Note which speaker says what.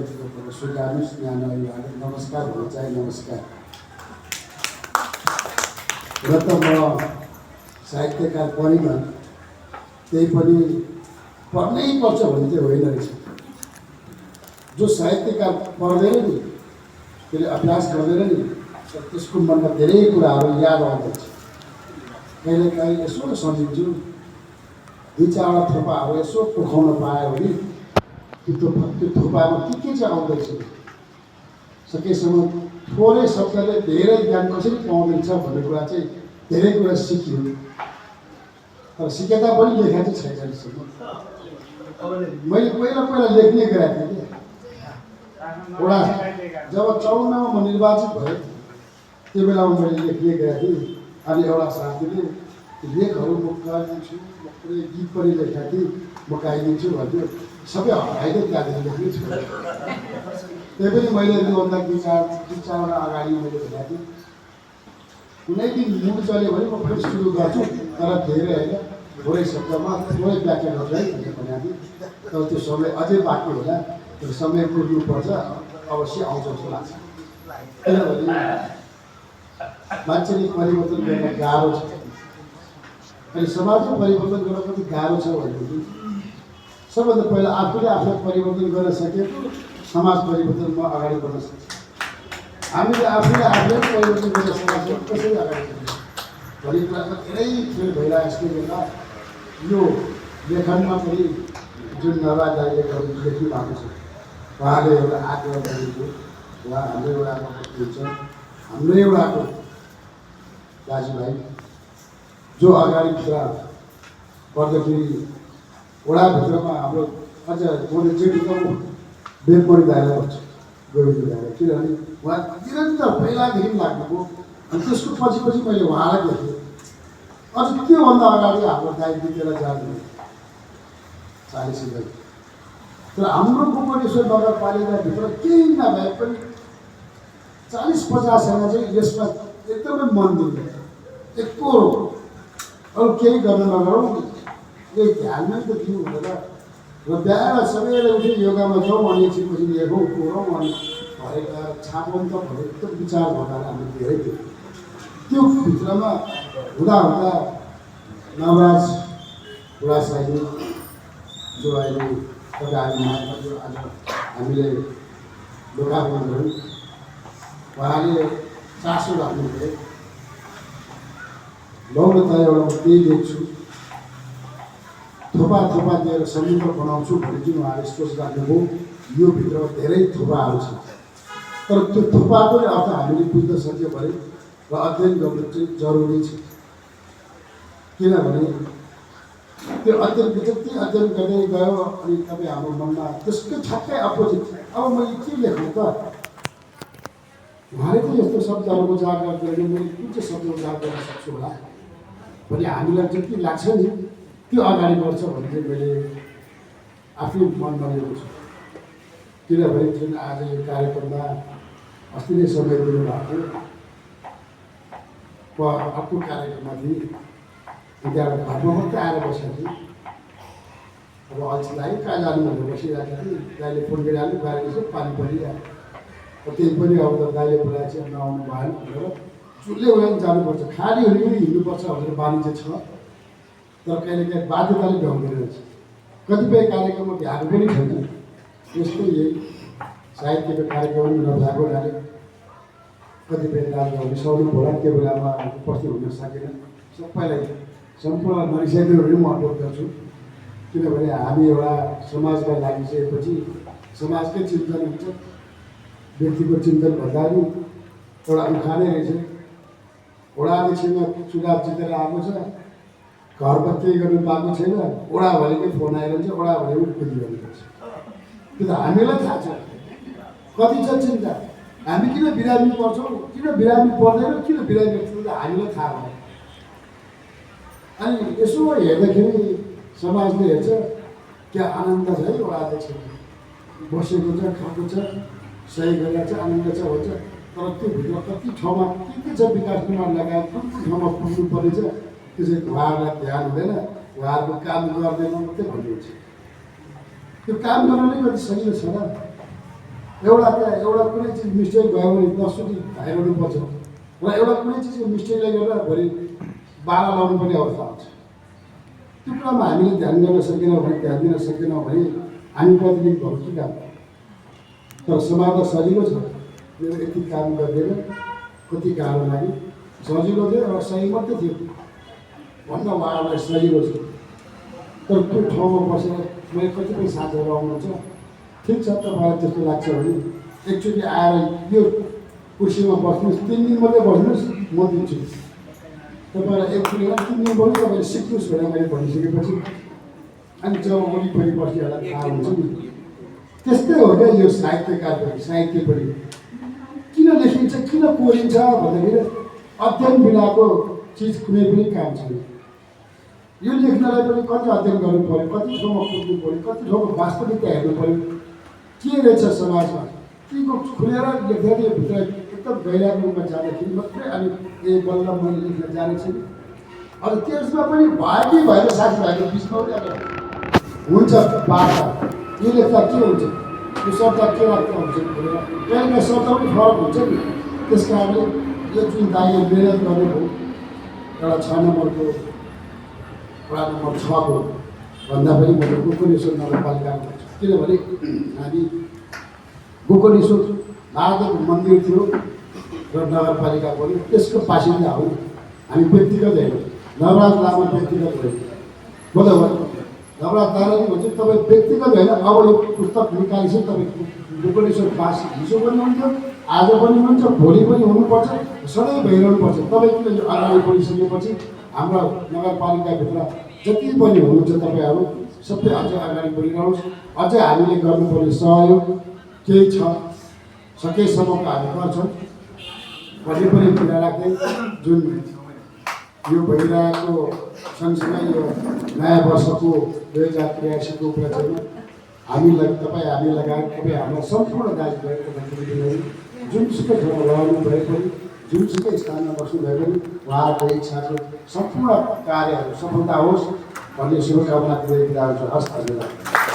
Speaker 1: व्यक्तिगत स्वीकार्नुहोस् यहाँ नभएर नमस्कार भन्न चाहे नमस्कार। र त म साहित्यकार परिमा त्यही पनि पढ्नै पर्छ भन्ने चाहिँ होइन रहेछ। जो साहित्यकार पढ्दैन नि त्यसले अभ्यास गर्दैन नि त्यसको मनमा धेरै कुराहरू याद आउँदछ। कहिलेकाहीँ यसो सम्झिन्छु दुई चारवटा थोपाहरू यसो पोखाउन पायो भने त्यो थोपामा के चाहिँ आउँदैछ सकेसम्म थोरै शब्दले धेरै ज्ञान कसरी पाउँदैछ भन्ने कुरा चाहिँ धेरै कुरा सिकियो। तर सिकेता पनि लेखा चाहिँ छैन अहिलेसम्म। मैले पहिला लेख्ने गरेको थिएँ कि एउटा जब 54मा म निर्वाचित भएँ त्यो बेलामा मैले लेख्ने गरेको थिएँ। अनि एउटा साथीले लेखहरू म गाइदिन्छु म पुरै गीत पनि लेखेको थिएँ म गाइदिन्छु भन्थ्यो। सबै हटाइदियो त्यहाँदेखि लेख्नै छोडेँ। त्यही पनि मैले त्योभन्दा दुई चारवटा अगाडि मैले भनेको थिएँ कुनै दिन मुड चल्यो भने म फेरि सुरु गर्छु तर धेरै होइन थोरै शब्दमा थोरै व्याख्या गर्छु है भनेको थिएँ। तर त्यो समय अझै बाँकी होला त्यो समय पुग्नुपर्छ अवश्य आउँछ जस्तो लाग्छ। किनभने मान्छेले परिवर्तन गर्न गाह्रो छ। अनि समाजको परिवर्तन गर्न कति गाह्रो छ भनेदेखि सबभन्दा पहिला आफूले आफूलाई परिवर्तन गर्न सके समाज परिवर्तनमा अगाडि बढ्न सक्छ। हामीले आफूले आफूलाई परिवर्तन गर्न समाजमा कसरी अगाडि बढ्छ भन्ने कुरामा धेरै फेर भइरहेको बेला यो लेखनमा पनि जुन नवाज दाइले लेख्नु भएको छ उहाँले एउटा आग्रह गरेको उहाँ हाम्रो एउटाको हुन्छ हाम्रो एउटाको दाजुभाइ जो अगाडि भित्र पर्दाखेरि वडाभित्रमा हाम्रो अझ मैले जेठीको बेलपरी दाइलाई पर्छ गोविन्द दाइलाई। किनभने उहाँ निरन्तर पहिलादेखि लाग्नुभयो अनि त्यसको पछि मैले उहाँलाई देखेँ। अझ त्योभन्दा अगाडि हाम्रो दाइ बितेर जानुभयो 40 गरी। तर हाम्रो गोकर्णेश्वर नगरपालिकाभित्र केही नभए पनि 40-50 जना चाहिँ यसमा एकदमै मन दिन्छ। एकरो अरू केही गर्न नगरौँ यही ध्यानमै त दिउँ भनेर र बिहान सबैले उठ्यो योगामा जाउँ अनि एकछिनपछि लेखौँ कोरौँ अनि भएका छापौँ त भनेर एकदम विचार भएर हामीले धेरै देख्यौँ। त्यो भित्रमा हुँदा नवराज बुढा साइली जो अहिले तपाईँहरूमा आज हामीले लोकार्पण गऱ्यौँ उहाँले चासो राख्नुभयो। लौनता एउटा त्यही लेख्छु थोपा दिएर समुद्र बनाउँछु भने जुन उहाँले सोच राख्नुभयो यो भित्र धेरै थोपाहरू छ। तर त्यो थोपाको अर्थ हामीले बुझ्न सक्यो भने र अध्ययन गर्नु चाहिँ जरुरी छ। किनभने त्यो जति अध्ययन गर्दै गयो अनि तपाईँ हाम्रो मनमा त्यसको ठ्याक्कै अपोजिट अब मैले के लेख्नु त उहाँले त यस्तो शब्दहरू उजागर गर्ने मैले कुन चाहिँ शब्द उजागर गर्न सक्छु होला भने हामीलाई जति लाग्छ नि त्यो अगाडि बढ्छ भन्ने चाहिँ मैले आफै मनमा लिएको छु। किनभने जुन आज यो कार्यक्रममा अस्ति नै समय दिनुभएको अर्को कार्यक्रममा थिएँ त्यहाँबाट घरमा मात्रै आएर बसेको थिएँ। अब अल्छी लाग्यो कहाँ जानु भनेर बसिरहेको थिएँ। दाइले फोन गरिहाल्नु बाहिर यसो पानी परिरहेको त्यही पनि अब त दाइले बोलाएर चाहिँ नआउनु भएन भनेर चुल्ले उयो जानुपर्छ खाली हुने पनि हिँड्नुपर्छ भनेर बानी चाहिँ छ। तर कहिलेकाहीँ बाध्यताले भ्याउँदैन रहेछ। कतिपय कार्यक्रममा भ्याएको पनि छैन। यस्तै यही साहित्यको कार्यक्रम नभएको हुनाले कतिपय कार्यक्रम रिसाउनु होला त्यो बेलामा उपस्थित हुन सकेन। सबैलाई सम्पूर्ण नरिसाइदिनु म अनुरोध गर्छु। किनभने हामी एउटा समाजमा लागिसकेपछि समाजकै चिन्तन हुन्छ। व्यक्तिको चिन्तन भन्दा पनि एउटा उखानै रहेछ ओडादेखिमा चुनाव जितेर आएको छ घरमा केही गर्नु पाएको छैन ओडा भनेकै फोन आइरहन्छ ओडा भनेको कुदी गर्नुपर्छ। त्यो त हामीलाई थाहा छ कति छ चिन्ता। हामी किन बिरामी पर्छौँ किन बिरामी पर्दैन किन बिरामी पर्छ हामीलाई थाहा भयो। अनि यसो हेर्दाखेरि समाजले हेर्छ क्या आनन्द छ है ओडादेखि बसेको छ खाएको छ सही गरेर चाहिँ आनन्द छ भन्छ। तर त्यो भित्र कति ठाउँमा के छ विकास निर्माण लगायत कुन कुन ठाउँमा पुग्नु पर्ने छ त्यो चाहिँ उहाँहरूलाई ध्यान हुँदैन। उहाँहरूको काम गर्दैन मात्रै भन्नुहुन्छ। त्यो काम गर्न नै कति सजिलो छ र एउटा त्यहाँ एउटा कुनै चिज मिस्टेक भयो भने 10 चोटि घाइरहनुपर्छ र एउटा कुनै चिजको मिस्टेकले गर्दा भोलि बाला लाउनु पर्ने अवस्था हुन्छ। त्यो कुरामा हामीले ध्यान गर्न सकेनौँ भने, ध्यान दिन सकेनौँ भने हामी प्रतिनिधिहरू के काम? तर समाजमा सजिलो छ, मेरो यति काम गर्दैन, कति गाह्रो लाग्यो, सजिलो थियो र सही मात्रै थियो भन्न उहाँहरूलाई सजिलो छ। तर त्यो ठाउँमा बसेर मेरो कतिपय साथीहरू आउनुहुन्छ, ठिक छ तपाईँलाई त्यस्तो लाग्छ भने एकचोटि आएर यो कुर्सीमा बस्नुहोस्, 3 दिन मात्रै बस्नुहोस्, म दिन्छु। तपाईँलाई एक दिन 3 दिन बस्नु, तपाईँले सिक्नुहोस् भनेर मैले भनिसकेपछि अनि जब वरिपरि बस्नेहरूलाई थाहा हुन्छ नि, त्यस्तै हो क्या यो साहित्यकार पनि। साहित्य पनि किन लेखिन्छ, किन कोरिन्छ भन्दाखेरि अध्ययन बिनाको चिज कुनै पनि काम छैन। यो लेख्नलाई पनि कति अध्ययन गर्नु पऱ्यो, कति ठाउँमा पुग्नु पऱ्यो, कति ठाउँको वास्तविकता हेर्नु पऱ्यो, के रहेछ समाजमा, तीको खुलेर लेख्दाखेरि भित्र एकदम गहिराको रूपमा जाँदाखेरि मात्रै अनि ए बल्ल मैले लेख्न जानेछु। अब त्यसमा पनि भयो कि भएन, साथीभाइको बिचमा पनि अब हुन्छ बाटा, यो लेख्दा के हुन्छ, यो शब्द के राख्दा हुन्छ भनेर कहिले शब्द पनि फरक हुन्छ नि। त्यस कारणले यो जुन दाइले मिहिनेत गर्नुभयो एउटा 6 नम्बरको वडा नम्बर 6 को भन्दा पनि म गोकर्णेश्वर नगरपालिकामा छु। किनभने हामी गोकर्णेश्वर महादेव मन्दिर थियो र नगरपालिका पनि त्यसको बासिन्दा हो। हामी व्यक्तिगत होइन, नवराज लामा व्यक्तिगत होइन, बोल्दा भयो नवराज दाराजी भन्छ तपाईँ व्यक्तिगत होइन। अब यो पुस्तक निकालिसक्यो, तपाईँ गोकर्णेश्वर बासी हिजो पनि हुन्थ्यो, आज पनि हुन्छ, भोलि पनि हुनुपर्छ, सधैँ भइरहनुपर्छ। तपाईँ किन यो अगाडि बढिसकेपछि हाम्रो नगरपालिकाभित्र जति पनि हुनुहुन्छ तपाईँहरू सबै अझ अगाडि बढिरहनुहोस्। अझै हामीले गर्नुपर्ने सहयोग केही छ, सकेसम्मको हामी गर्छौँ भन्ने पनि कुरा राख्दै जुन यो भइरहेको सँगसँगै यो नयाँ वर्षको 2083 को उपलक्ष्यमा हामीलाई हामी लगायत तपाईँ हाम्रा सम्पूर्ण दाजुभाइ तथा दिदीबहिनी जुनसुकै ठाउँमा रहनु भए पनि, जुनसुकै स्थानमा बस्नु भए पनि उहाँहरूको इच्छाको सम्पूर्ण कार्यहरू सफलता होस् भन्ने शुभकामना दिँदै बिदा हुन्छु। हस्, धन्यवाद।